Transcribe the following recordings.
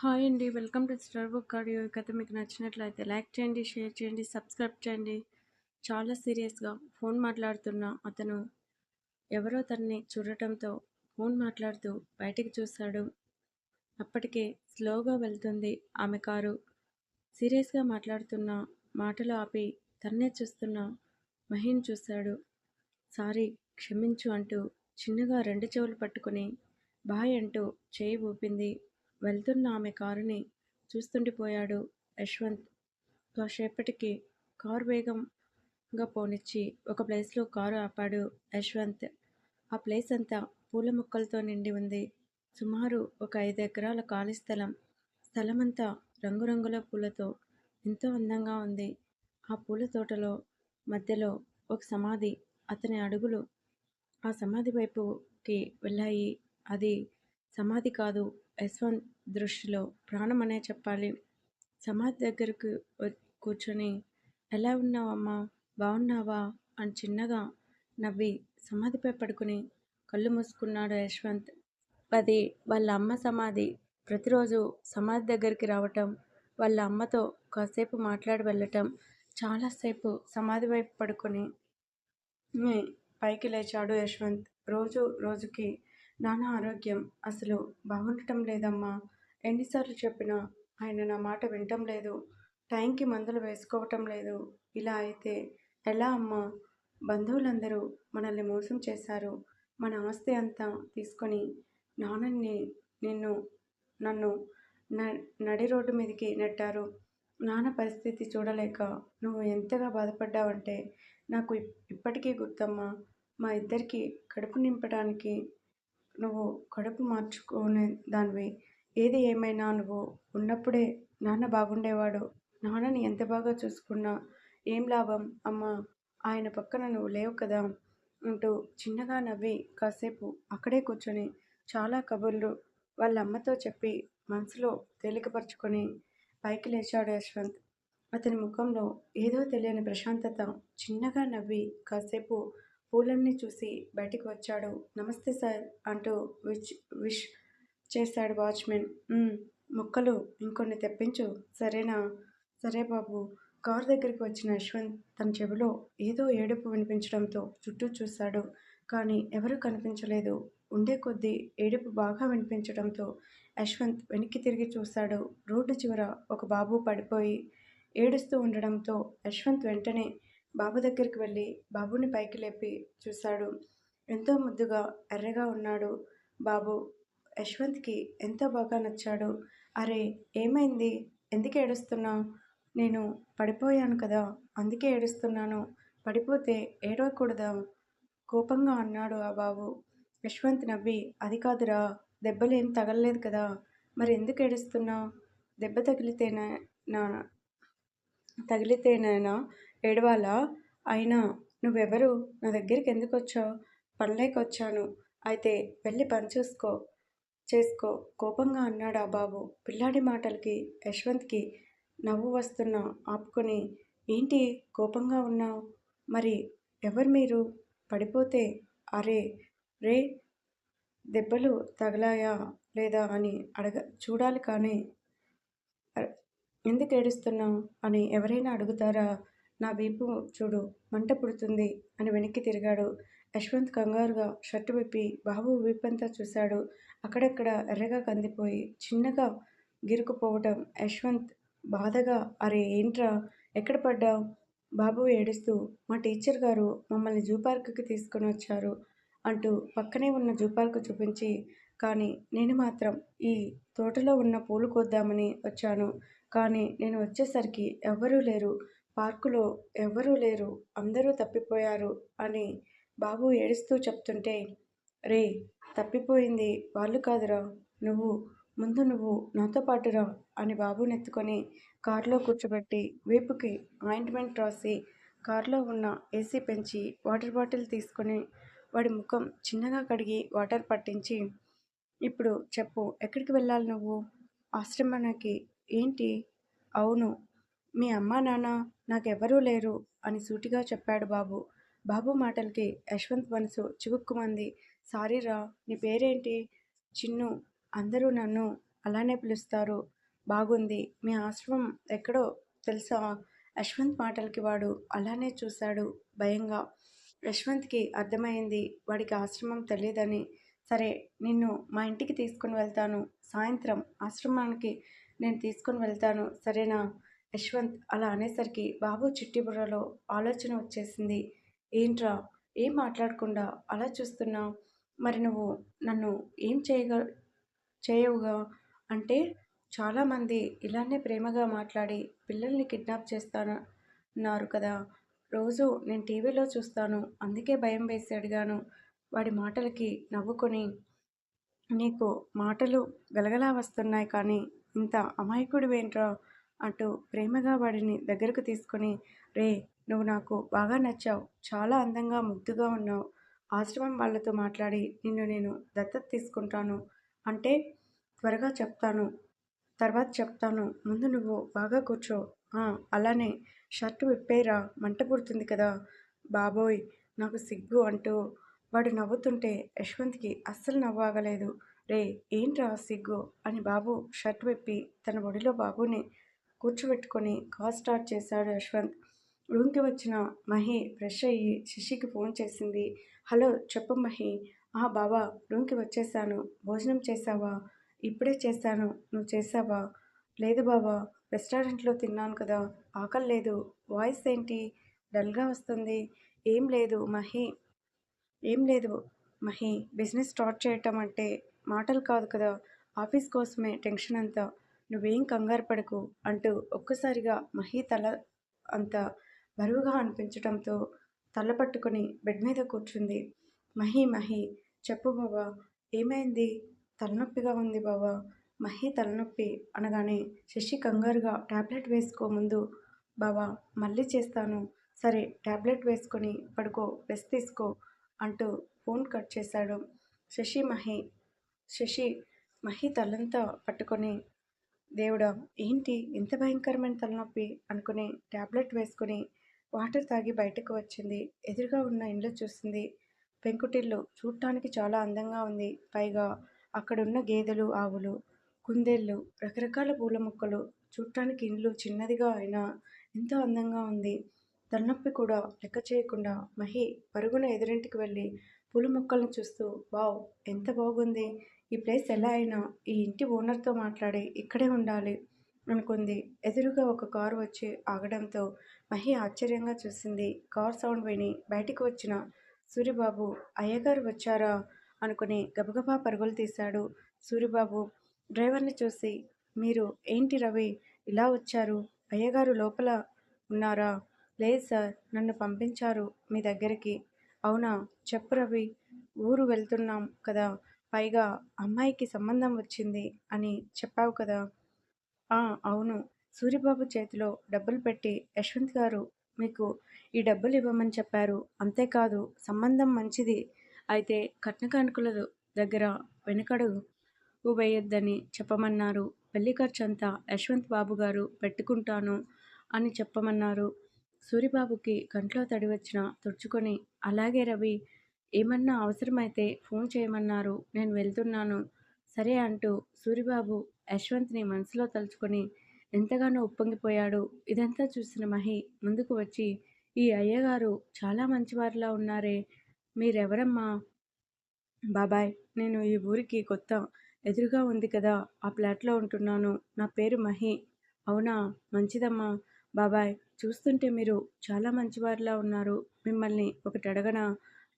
Hi అండి. Welcome to star book audio. ఈ కథ మీకు నచ్చినట్లయితే లైక్ చేయండి, షేర్ చేయండి, సబ్స్క్రైబ్ చేయండి. చాలా సీరియస్‌గా ఫోన్ మాట్లాడుతున్న అతను ఎవరో తనని చూడటంతో ఫోన్ మాట్లాడుతూ బయటికి చూశాడు. అప్పటికే స్లోగా వెళ్తుంది ఆమె కారు. సీరియస్‌గా మాట్లాడుతున్న మాటలు ఆపి తన్నే చూస్తున్న మహిని చూశాడు. సారీ, క్షమించు అంటూ చిన్నగా రెండు చెవులు పట్టుకుని బాయ్ అంటూ చేయి ఊపింది. వెళ్తున్న ఆమె కారుని చూస్తుండిపోయాడు యశ్వంత్. కాసేపటికి కారు వేగంగా పోనిచ్చి ఒక ప్లేస్లో కారు ఆపాడు యశ్వంత్. ఆ ప్లేస్ అంతా పూల మొక్కలతో నిండి ఉంది. సుమారు ఒక 5 ఎకరాల ఖాళీ స్థలం. స్థలమంతా రంగురంగుల పూలతో ఎంతో అందంగా ఉంది. ఆ పూల తోటలో మధ్యలో ఒక సమాధి. అతని అడుగులు ఆ సమాధి వైపుకి వెళ్ళాయి. అది సమాధి కాదు, యశ్వంత్ దృష్టిలో ప్రాణమనే చెప్పాలి. సమాధి దగ్గరకు కూర్చొని ఎలా ఉన్నావమ్మా, బాగున్నావా అని చిన్నగా నవ్వి సమాధిపై పడుకుని కళ్ళు మూసుకున్నాడు యశ్వంత్. అది వాళ్ళ అమ్మ సమాధి. ప్రతిరోజు సమాధి దగ్గరికి రావటం, వాళ్ళ అమ్మతో కాసేపు మాట్లాడి వెళ్ళటం. చాలాసేపు సమాధి వైపు పడుకొని పైకి లేచాడు యశ్వంత్. రోజు రోజుకి నాన్న ఆరోగ్యం అసలు బాగుండటం లేదమ్మా. ఎన్నిసార్లు చెప్పినా ఆయన నా మాట వినటం లేదు. టైంకి మందులు వేసుకోవటం లేదు. ఇలా అయితే ఎలా అమ్మా? బంధువులందరూ మనల్ని మోసం చేశారు. మన ఆస్తి అంతా తీసుకొని నాన్నని నిన్ను నన్ను నడి రోడ్డు మీదకి నెట్టారు. నాన్న పరిస్థితి చూడలేక నువ్వు ఎంతగా బాధపడ్డావంటే నాకు ఇప్పటికీ గుర్తమ్మా. మా ఇద్దరికి కడుపు నింపడానికి నువ్వు కడుపు మార్చుకునే దానివి. ఏది ఏమైనా నువ్వు ఉన్నప్పుడే నాన్న బాగుండేవాడు. నాన్నని ఎంత బాగా చూసుకున్నా ఏం లాభం అమ్మా? ఆయన పక్కన నువ్వు లేవు కదా అంటూ చిన్నగా నవ్వి కాసేపు అక్కడే కూర్చొని చాలా కబుర్లు వాళ్ళ అమ్మతో చెప్పి మనసులో తేలికపరుచుకొని పైకి లేచాడు యశ్వంత్. అతని ముఖంలో ఏదో తెలియని ప్రశాంతత. చిన్నగా నవ్వి కాసేపు పూలన్నీ చూసి బయటికి వచ్చాడు. నమస్తే సార్ అంటూ విష్ చేశాడు వాచ్మెన్. మొక్కలు ఇంకొన్ని తెప్పించు, సరేనా? సరే బాబు. కారు దగ్గరికి వచ్చిన యశ్వంత్ తన చెవిలో ఏదో ఏడుపు వినిపించడంతో చుట్టూ చూశాడు. కానీ ఎవరూ కనిపించలేదు. ఉండే కొద్దీ ఏడుపు బాగా వినిపించడంతో యశ్వంత్ వెనక్కి తిరిగి చూశాడు. రోడ్డు చివర ఒక బాబు పడిపోయి ఏడుస్తూ ఉండడంతో యశ్వంత్ వెంటనే బాబు దగ్గరికి వెళ్ళి బాబుని పైకి లేపి చూశాడు. ఎంతో ముద్దుగా ఎర్రగా ఉన్నాడు బాబు. యశ్వంత్కి ఎంతో బాగా నచ్చాడు. అరే, ఏమైంది? ఎందుకు ఏడుస్తున్నావు? నేను పడిపోయాను కదా, అందుకే ఏడుస్తున్నాను. పడిపోతే ఏడవకూడదా? కోపంగా అన్నాడు ఆ బాబు. యశ్వంత్ నవ్వి, అది కాదురా, దెబ్బలేం తగలలేదు కదా, మరి ఎందుకు ఏడుస్తున్నావు? దెబ్బ తగిలితేనేనా ఏడవాలా? అయినా నువ్వెవరు? నా దగ్గరికి ఎందుకు వచ్చావు? పనిలేక వచ్చాను. అయితే వెళ్ళి పని చేసుకో కోపంగా అన్నాడు ఆ బాబు. పిల్లాడి మాటలకి యశ్వంత్కి నవ్వు వస్తున్నా ఆపుకొని, ఏంటి కోపంగా ఉన్నావు? మరి ఎవరు మీరు? పడిపోతే అరే రే దెబ్బలు తగిలాయా లేదా అని చూడాలి కానీ ఎందుకు ఏడుస్తున్నావు అని ఎవరైనా అడుగుతారా? నా వీపు చూడు, మంట పుడుతుంది అని వెనక్కి తిరిగాడు. యశ్వంత్ కంగారుగా షర్టు విప్పి బాబు వీపంతా చూశాడు. అక్కడక్కడ ఎర్రగా కందిపోయి చిన్నగా గిరుకుపోవటం. యశ్వంత్ బాధగా, అరే ఏంట్రా, ఎక్కడ పడ్డావు? బాబు ఏడుస్తూ, మా టీచర్ గారు మమ్మల్ని జూ పార్కుకి తీసుకొని వచ్చారు అంటూ పక్కనే ఉన్న జూ పార్కు చూపించి, కానీ నేను మాత్రం ఈ తోటలో ఉన్న పూలు కోద్దామని వచ్చాను. కానీ నేను వచ్చేసరికి ఎవ్వరూ లేరు. పార్కులో ఎవ్వరూ లేరు. అందరూ తప్పిపోయారు అని బాబు ఏడుస్తూ చెప్తుంటే, రే, తప్పిపోయింది వాళ్ళు కాదురా, ముందు నువ్వు నాతో పాటు రా అని బాబునెత్తుకొని కారులో కూర్చోబెట్టి వీపుకి ఆయింట్మెంట్ రాసి కారులో ఉన్న ఏసీ పెంచి వాటర్ బాటిల్ తీసుకొని వాడి ముఖం చిన్నగా కడిగి వాటర్ పట్టించి, ఇప్పుడు చెప్పు, ఎక్కడికి వెళ్ళాలి నువ్వు? ఆశ్రమానికి. ఏంటి? అవును. మీ అమ్మా నాన్న నాకెవ్వరూ లేరు అని సూటిగా చెప్పాడు బాబు. బాబు మాటలకి యశ్వంత్ మనసు చివుక్కుమంది. సారీరా, నీ పేరేంటి? చిన్ను. అందరూ నన్ను అలానే పిలుస్తారు. బాగుంది. మీ ఆశ్రమం ఎక్కడో తెలుసా? యశ్వంత్ మాటలకి వాడు అలానే చూశాడు భయంగా. యశ్వంత్‌కి అర్థమైంది వాడికి ఆశ్రమం తెలీదని. సరే, నిన్ను మా ఇంటికి తీసుకొని వెళ్తాను. సాయంత్రం ఆశ్రమానికి నేను తీసుకొని వెళ్తాను. సరేనా? యశ్వంత్ అలా అనేసరికి బాబు చిట్టి బుర్రలో ఆలోచన వచ్చేసింది. ఏంట్రా? ఏం మాట్లాడకుండా అలా చూస్తున్నావు? మరి నువ్వు నన్ను ఏం చేయవుగా? అంటే చాలామంది ఇలానే ప్రేమగా మాట్లాడి పిల్లల్ని కిడ్నాప్ చేస్తానన్నారు కదా! రోజూ నేను టీవీలో చూస్తాను. అందుకే భయం వేసి అడిగాను. వాడి మాటలకి నవ్వుకొని, నీకు మాటలు గలగలా వస్తున్నాయి కానీ ఇంత అమాయకుడివేంట్రా అంటూ ప్రేమగా వాడిని దగ్గరకు తీసుకొని, రేయ్! నువ్వు నాకు బాగా నచ్చావు. చాలా అందంగా ముద్దుగా ఉన్నావు. ఆశ్రమం వాళ్ళతో మాట్లాడి నిన్ను నేను దత్తత తీసుకుంటాను. అంటే త్వరగా చెప్తాను. తర్వాత చెప్తాను. ముందు నువ్వు బాగా కూర్చో. ఆ! అలానే షర్టు విప్పేయరా మంట పుడుతుంది కదా! బాబోయ్! నాకు సిగ్గు అంటూ వాడు నవ్వుతుంటే యశ్వంత్‌కి అస్సలు నవ్వు ఆగలేదు. రేయ్! ఏంట్రా సిగ్గు అని బాబు షర్ట్ విప్పి తన ఒడిలో బాబుని కూర్చోబెట్టుకొని కార్ స్టార్ట్ చేశాడు యశ్వంత్. రూమ్‌కి వచ్చిన మహి ఫ్రెష్ అయ్యి శశికి ఫోన్ చేసింది. హలో చెప్పు మహి. ఆ! బావ రూమ్‌కి వచ్చేసాను. భోజనం చేశావా? ఇప్పుడే చేశాను. నువ్వు చేశావా? లేదు బావ. రెస్టారెంట్‌లో తిన్నాను కదా! ఆకల్లేదు. వాయిస్ ఏంటి డల్‌గా వస్తుంది? ఏం లేదు మహి. ఏం లేదు మహి. బిజినెస్ స్టార్ట్ చేయటం అంటే మాటలు కాదు కదా! ఆఫీస్ కోసమే టెన్షన్ అంతా. నువ్వేం కంగారు పడకు అంటూ ఒక్కసారిగా మహి తల అంత బరువుగా అనిపించటంతో తల పట్టుకొని బెడ్ మీద కూర్చుంది. మహి చెప్పు బావా ఏమైంది? తలనొప్పిగా ఉంది బావా. మహి తలనొప్పి అనగానే శశి కంగారుగా టాబ్లెట్ వేసుకో ముందు. బావా మళ్ళీ చేస్తాను. సరే టాబ్లెట్ వేసుకొని పడుకో రెస్ట్ తీసుకో అంటూ ఫోన్ కట్ చేశాడు. శశి మహి శశి మహి తలంతా పట్టుకొని దేవుడా! ఏంటి ఇంత భయంకరమైన తలనొప్పి అనుకుని టాబ్లెట్ వేసుకొని వాటర్ తాగి బయటకు వచ్చింది. ఎదురుగా ఉన్న ఇల్లు చూసింది. పెంకుటిల్లు చూడటానికి చాలా అందంగా ఉంది. పైగా అక్కడున్న గేదెలు, ఆవులు, కుందేళ్ళు, రకరకాల పూల మొక్కలు చూడటానికి ఇల్లు చిన్నదిగా అయినా ఎంతో అందంగా ఉంది. తలనొప్పి కూడా లెక్క చేయకుండా మహి పరుగున ఎదురింటికి వెళ్ళి పూల మొక్కలను చూస్తూ వావ్! ఎంత బాగుంది. ఈ ప్లేస్ ఎలా అయినా ఈ ఇంటి ఓనర్‌తో మాట్లాడి ఇక్కడే ఉండాలి అనుకుంది. ఎదురుగా ఒక కారు వచ్చి ఆగడంతో మహి ఆశ్చర్యంగా చూసింది. కార్ సౌండ్ విని బయటికి వచ్చిన సూరిబాబు అయ్యగారు వచ్చారా అనుకుని గబగబా పరుగులు తీశాడు. సూరిబాబు డ్రైవర్ని చూసి మీరు ఏంటి రవి ఇలా వచ్చారు? అయ్యగారు లోపల ఉన్నారా? లేదు సార్. నన్ను పంపించారు మీ దగ్గరికి. అవునా? చెప్పు రవి. ఊరు వెళ్తున్నాం కదా! పైగా అమ్మాయికి సంబంధం వచ్చింది అని చెప్పావు కదా! ఆ! అవును. సూరిబాబు చేతిలో డబ్బులు పెట్టి యశ్వంత్ గారు మీకు ఈ డబ్బులు ఇవ్వమని చెప్పారు. అంతేకాదు సంబంధం మంచిది. అయితే కట్న కానుకల దగ్గర వెనకడుగు వేయొద్దని చెప్పమన్నారు. పెళ్లి ఖర్చంతా యశ్వంత్ బాబు గారు పెట్టుకుంటాను అని చెప్పమన్నారు. సూరిబాబుకి కంట్లో తడి వచ్చినా తుడుచుకొని అలాగే రవి. ఏమన్నా అవసరమైతే ఫోన్ చేయమన్నారు. నేను వెళ్తున్నాను. సరే అంటూ సూరిబాబు యశ్వంత్‌ని మనసులో తలుచుకొని ఎంతగానో ఉప్పొంగిపోయాడు. ఇదంతా చూసిన మహి ముందుకు వచ్చి, ఈ అయ్యగారు చాలా మంచివారిలా ఉన్నారే! మీరెవరమ్మా? బాబాయ్! నేను ఈ ఊరికి కొత్త. ఎదురుగా ఉంది కదా! ఆ ఫ్లాట్‌లో ఉంటున్నాను. నా పేరు మహి. అవునా? మంచిదమ్మా. బాబాయ్! చూస్తుంటే మీరు చాలా మంచివారిలా ఉన్నారు. మిమ్మల్ని ఒకటి అడగనా?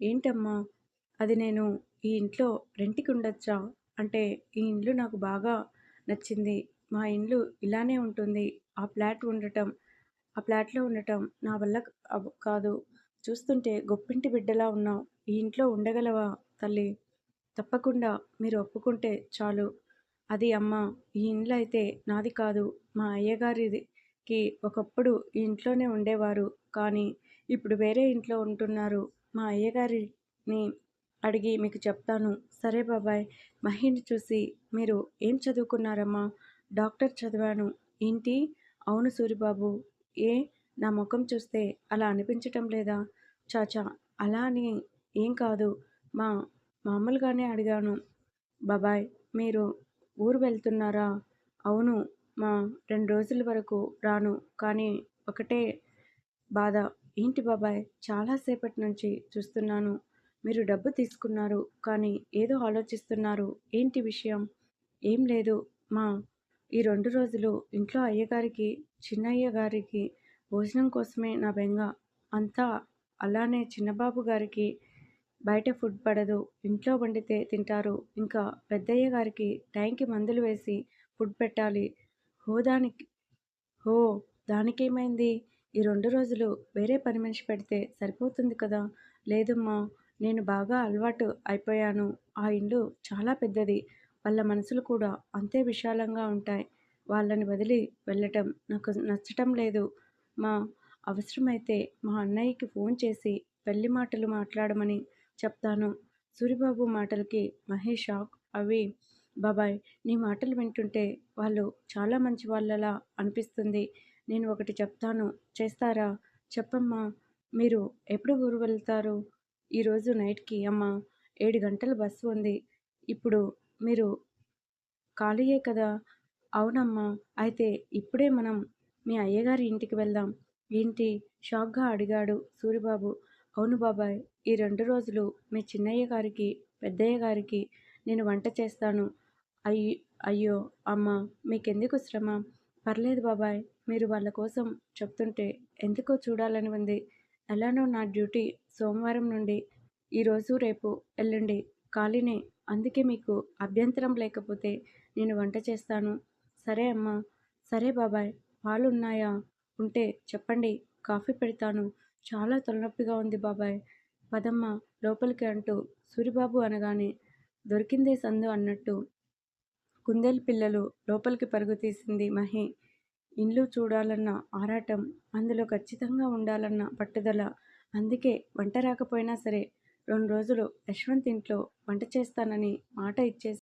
ఏంటమ్మా? అది నేను ఈ ఇంట్లో రెంట్‌కి ఉండొచ్చా? అంటే ఈ ఇల్లు నాకు బాగా నచ్చింది. మా ఇల్లు ఇలానే ఉంటుంది. ఆ ఫ్లాట్ ఉండటం ఆ ఫ్లాట్‌లో ఉండటం నా వల్ల కాదు. చూస్తుంటే గొప్పింటి బిడ్డలా ఉన్నావు. ఈ ఇంట్లో ఉండగలవా తల్లి? తప్పకుండా మీరు ఒప్పుకుంటే చాలు. అది అమ్మా! ఈ ఇండ్లయితే నాది కాదు. మా అయ్యగారిదికి ఒకప్పుడు ఈ ఇంట్లోనే ఉండేవారు. కానీ ఇప్పుడు వేరే ఇంట్లో ఉంటున్నారు. మా అయ్యగారిని అడిగి మీకు చెప్తాను. సరే బాబాయ్. మహిని చూసి మీరు ఏం చదువుకున్నారమ్మా? డాక్టర్ చదివాను. ఏంటి? అవును సూరిబాబు. ఏ నా ముఖం చూస్తే అలా అనిపించటం లేదా? ఛ! అలా అని ఏం కాదు. మా మామూలుగానే అడిగాను. బాబాయ్ మీరు ఊరు వెళ్తున్నారా? అవును. మా 2 రోజుల వరకు రాను. కానీ ఒకటే బాధ. ఏంటి బాబాయ్? చాలా సేపటి నుంచి చూస్తున్నాను. మీరు డబ్బు తీసుకున్నారు. కానీ ఏదో ఆలోచిస్తున్నారు. ఏంటి విషయం? ఏం లేదు. మా ఈ 2 రోజులు ఇంట్లో అయ్యగారికి, చిన్నయ్య గారికి భోజనం కోసమే నా బెంగ. అంతా అలానే చిన్నబాబు గారికి బయట ఫుడ్ పడదు. ఇంట్లో వండితే తింటారు. ఇంకా పెద్దయ్య గారికి టైంకి మందులు వేసి ఫుడ్ పెట్టాలి. హోదానికి ఓహ్! దానికేమైంది? ఈ 2 రోజులు వేరే పని మనిషి పెడితే సరిపోతుంది కదా! లేదమ్మా! నేను బాగా అలవాటు అయిపోయాను. ఆ ఇల్లు చాలా పెద్దది. వాళ్ళ మనసులు కూడా అంతే విశాలంగా ఉంటాయి. వాళ్ళని వదిలి వెళ్ళటం నాకు నచ్చటం లేదు. మా అవసరమైతే మా అన్నయ్యకి ఫోన్ చేసి పెళ్లి మాటలు మాట్లాడమని చెప్తాను. సూరిబాబు మాటలకి మహేష్ షాక్ అవి బాబాయ్! నీ మాటలు వింటుంటే వాళ్ళు చాలా మంచి వాళ్ళలా అనిపిస్తుంది. నేను ఒకటి చెప్తాను. చేస్తారా? చెప్పమ్మా! మీరు ఎప్పుడు ఊరు వెళ్తారు? ఈరోజు నైట్‌కి అమ్మా! 7 గంటల బస్సు ఉంది. ఇప్పుడు మీరు ఖాళీయే కదా! అవునమ్మా! అయితే ఇప్పుడే మనం మీ అయ్యగారి ఇంటికి వెళ్దాం. ఏంటి? షాక్‌గా అడిగాడు సూరిబాబు. అవును బాబాయ్! ఈ 2 రోజులు మీ చిన్నయ్య గారికి, పెద్దయ్య గారికి నేను వంట చేస్తాను. అయ్ అయ్యో! అమ్మా! మీకెందుకు శ్రమ? పర్లేదు బాబాయ్! మీరు వాళ్ళ కోసం చెప్తుంటే ఎందుకో చూడాలని ఉంది. ఎలానో నా డ్యూటీ సోమవారం నుండి ఈరోజు, రేపు, ఎల్లుండి ఖాళీనే. అందుకే మీకు అభ్యంతరం లేకపోతే నేను వంట చేస్తాను. సరే అమ్మా! సరే బాబాయ్! పాలున్నాయా? ఉంటే చెప్పండి. కాఫీ పెడతాను. చాలా తలనొప్పిగా ఉంది బాబాయ్! పదమ్మా లోపలికి అంటూ సూరిబాబు అనగానే దొరికిందే సందు అన్నట్టు కుందేలు పిల్లలు లోపలికి పరుగు తీసింది మహి. ఇల్లు చూడాలన్న ఆరాటం, అందులో ఖచ్చితంగా ఉండాలన్న పట్టుదల. అందుకే వంట రాకపోయినా సరే 2 రోజులు యశ్వంత్ ఇంట్లో వంట చేస్తానని మాట ఇచ్చేసి